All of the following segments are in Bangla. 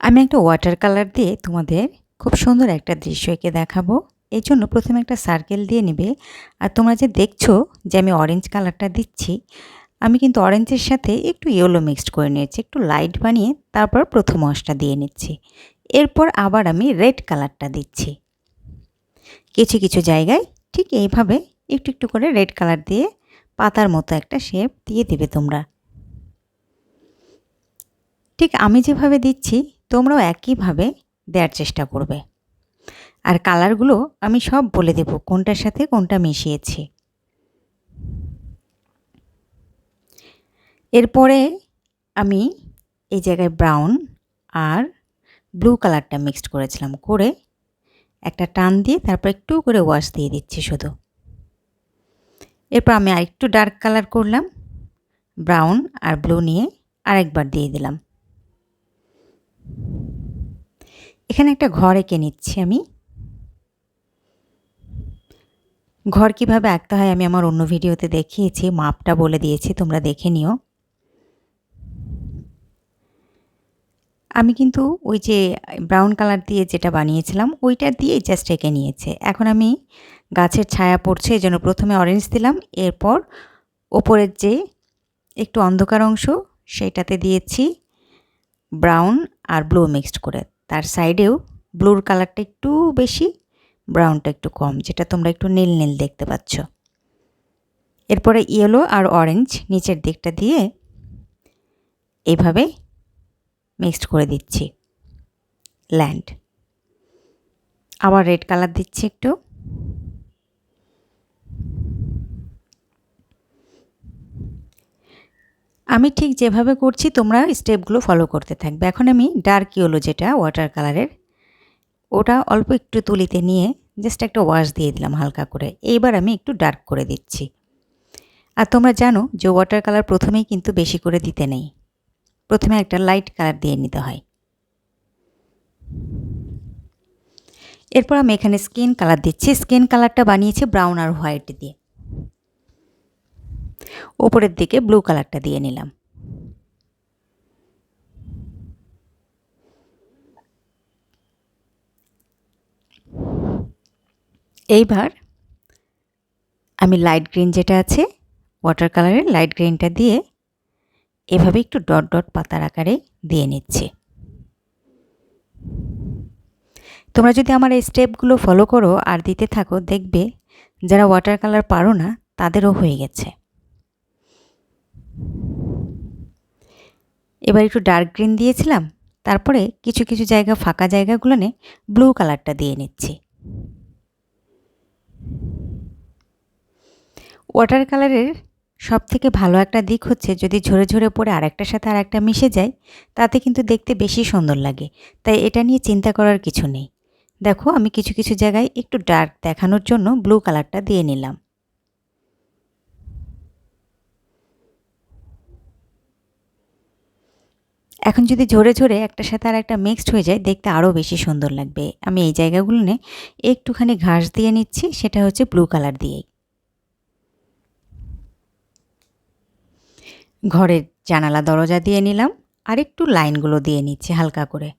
আমি একটা ওয়াটার কালার দিয়ে তোমাদের খুব সুন্দর একটা দৃশ্য এঁকে দেখাবো। এই জন্য প্রথমে একটা সার্কেল দিয়ে নেবে। আর তোমরা যে দেখছো যে আমি অরেঞ্জ কালারটা দিচ্ছি, আমি কিন্তু অরেঞ্জের সাথে একটু ইয়েলো মিক্সড করে নিয়েছি, একটু লাইট বানিয়ে তারপর প্রথম ওয়াশটা দিয়ে নিচ্ছি। এরপর আবার আমি রেড কালারটা দিচ্ছি। কিছু কিছু জায়গায় ঠিক এইভাবে একটু একটু করে রেড কালার দিয়ে পাতার মতো একটা শেপ দিয়ে দেবে তোমরা। ঠিক আমি যেভাবে দিচ্ছি তোমরাও একইভাবে দেওয়ার চেষ্টা করবে। আর কালারগুলো আমি সব বলে দেব কোনটার সাথে কোনটা মিশিয়েছি। এরপরে আমি এই জায়গায় ব্রাউন আর ব্লু কালারটা মিক্সড করেছিলাম, করে একটা টান দিয়ে তারপর একটু করে ওয়াশ দিয়ে দিচ্ছি শুধু। এরপর আমি আরেকটু ডার্ক কালার করলাম, ব্রাউন আর ব্লু নিয়ে আরেকবার দিয়ে দিলাম। এখানে একটা ঘর এঁকে নিচ্ছি আমি। ঘর কিভাবে আঁকতে হয় আমি আমার অন্য ভিডিওতে দেখিয়েছি, মাপটা বলে দিয়েছি, তোমরা দেখে নিও। আমি কিন্তু ওই যে ব্রাউন কালার দিয়ে যেটা বানিয়েছিলাম ওইটা দিয়েই জাস্ট এঁকে নিয়েছে। এখন আমি গাছের ছায়া পড়ছে এই জন্য প্রথমে অরেঞ্জ দিলাম, এরপর ওপরের যে একটু অন্ধকার অংশ সেটাতে দিয়েছি ব্রাউন আর ব্লু মিক্সড করে। তার সাইডেও ব্লুর কালারটা একটু বেশি, ব্রাউনটা একটু কম, যেটা তোমরা একটু নীল নীল দেখতে পাচ্ছ। এরপরে ইয়েলো আর অরেঞ্জ নিচের দিকটা দিয়ে এইভাবে মিক্সড করে দিচ্ছি ল্যান্ড। আবার রেড কালার দিচ্ছি একটু। আমি ঠিক যেভাবে করছি তোমরা স্টেপগুলো ফলো করতে থাকবে। এখন আমি ডার্ক ইয়েলো যেটা ওয়াটার কালারের, ওটা অল্প একটু তুলিতে নিয়ে জাস্ট একটা ওয়াশ দিয়ে দিলাম হালকা করে। এইবার আমি একটু ডার্ক করে দিচ্ছি। আর তোমরা জানো যে ওয়াটার কালার প্রথমেই কিন্তু বেশি করে দিতে নেই, প্রথমে একটা লাইট কালার দিয়ে নিতে হয়। এরপর আমি এখানে স্কিন কালার দিচ্ছি। স্কিন কালারটা বানিয়েছি ব্রাউন আর হোয়াইট দিয়ে। ওপরের দিকে ব্লু কালারটা দিয়ে নিলাম। এইবার আমি লাইট গ্রিন যেটা আছে ওয়াটার কালারের লাইট গ্রিনটা দিয়ে এভাবে একটু ডট ডট পাতার আকারে দিয়ে নিচ্ছি। তোমরা যদি আমার এই স্টেপগুলো ফলো করো আর দিতে থাকো, দেখবে যারা ওয়াটার কালার পারো না তাদেরও হয়ে গেছে। এবার একটু ডার্ক গ্রিন দিয়েছিলাম, তারপরে কিছু কিছু জায়গা ফাঁকা জায়গাগুলোনে ব্লু কালারটা দিয়ে নিচ্ছি। ওয়াটার কালারের সবথেকে ভালো একটা দিক হচ্ছে যদি ঝরে ঝরে পড়ে আরেকটার সাথে আরেকটা মিশে যায়, তাতে কিন্তু দেখতে বেশি সুন্দর লাগে। তাই এটা নিয়ে চিন্তা করার কিছু নেই। দেখো আমি কিছু কিছু জায়গায় একটু ডার্ক দেখানোর জন্য ব্লু কালারটা দিয়ে নিলাম। এখন যদি ঝরে ঝরে একটার সাথে আর একটা মিক্সড হয়ে যায়, দেখতে আরও বেশি সুন্দর লাগবে। আমি এই জায়গাগুলো নিয়ে একটুখানি ঘাস দিয়ে নিচ্ছি, সেটা হচ্ছে ব্লু কালার দিয়েই। ঘরের জানালা দরজা দিয়ে নিলাম, আর একটু লাইনগুলো দিয়ে নিচ্ছি হালকা করে।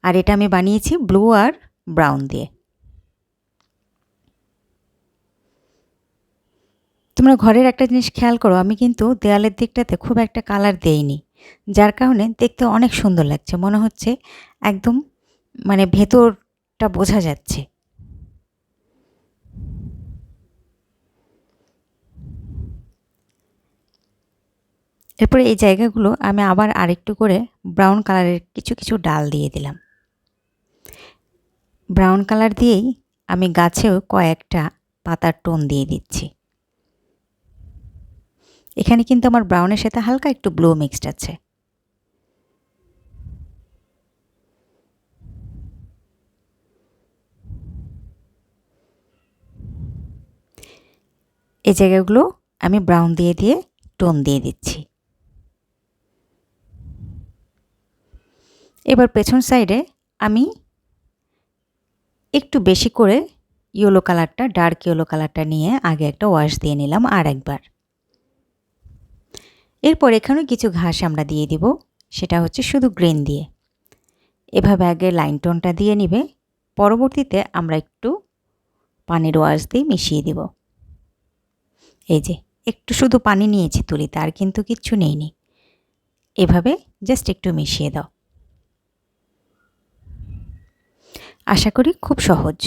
আর এটা আমি বানিয়েছি ব্লু আর ব্রাউন দিয়ে। তোমরা ঘরের একটা জিনিস খেয়াল করো, আমি কিন্তু দেয়ালের দিকটাতে খুব একটা কালার দেইনি, যার কারণে দেখতে অনেক সুন্দর লাগছে, মনে হচ্ছে একদম মানে ভেতরটা বোঝা যাচ্ছে। এরপরে এই জায়গাগুলো আমি আবার আরেকটু করে ব্রাউন কালারের কিছু কিছু ডাল দিয়ে দিলাম। ব্রাউন কালার দিয়েই আমি গাছেও কয়েকটা পাতার টোন দিয়ে দিচ্ছি। এখানে কিন্তু আমার ব্রাউনের সাথে হালকা একটু ব্লু মিক্সড আছে। এই জায়গাগুলো আমি ব্রাউন দিয়ে দিয়ে টোন দিয়ে দিচ্ছি। এবার পেছন সাইডে আমি একটু বেশি করে ইয়েলো কালারটা, ডার্ক ইয়েলো কালারটা নিয়ে আগে একটা ওয়াশ দিয়ে নিলাম আর একবার। এরপর এখানেও কিছু ঘাস আমরা দিয়ে দিব, সেটা হচ্ছে শুধু গ্রিন দিয়ে। এভাবে আগে লাইন টোনটা দিয়ে নিবে, পরবর্তীতে আমরা একটু পানির ওয়াশ দিয়ে মিশিয়ে দিব। এই যে একটু শুধু পানি নিয়েছি তুলিতে, আর কিন্তু কিচ্ছু নেইনি। এভাবে জাস্ট একটু মিশিয়ে দাও। আশা করি খুব সহজ।